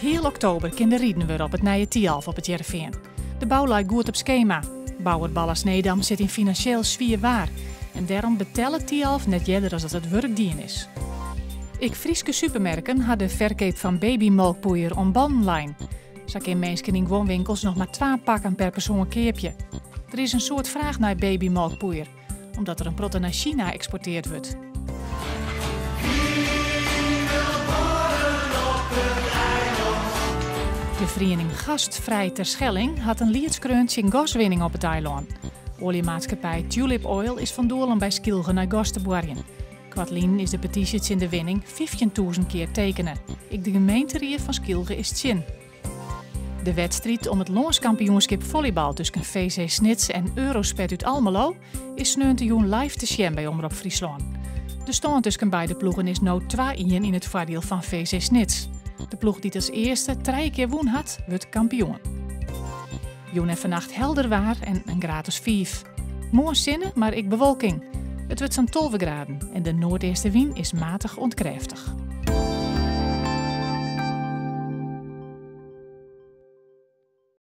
Heel oktober kan de rieden weer op het nije Tialf op het Jereveen. De bouw lijkt goed op schema. Bouwer Ballas Nedam zit in financieel zwier waar. En daarom betellen Tialf net eerder als dat het werkdien is. Ik Frieske supermerken hadden de verkoop van babymelkpoeier online. Zo kunnen mensen in woonwinkels nog maar 2 pakken per persoon keerpje. Er is een soort vraag naar babymelkpoeier, omdat er een protte naar China exporteerd wordt. De vereniging Gastvrij Terschelling had een liedskreunts in gaswinning op het eiland. Oliemaatschappij Tulip Oil is van doel om bij Skilge naar gas te borgen. Kwartlien is de petities in de winning 15.000 keer tekenen. De gemeenteraad van Skilge is tjin. De wedstrijd om het landskampioenschap volleybal tussen VC Snits en Eurospet uit Almelo is 19 juni live te zien bij Omroep Friesland. De stand tussen beide ploegen is nu 2-1 in het voordeel van VC Snits. De ploeg die als eerste 3 keer woen had, wordt kampioen. Joen en vannacht helder waar en een graad is 5. Mooi zinnen, maar ik bewolking. Het wordt zo'n 12 graden en de noordestenwind is matig ontkräftig.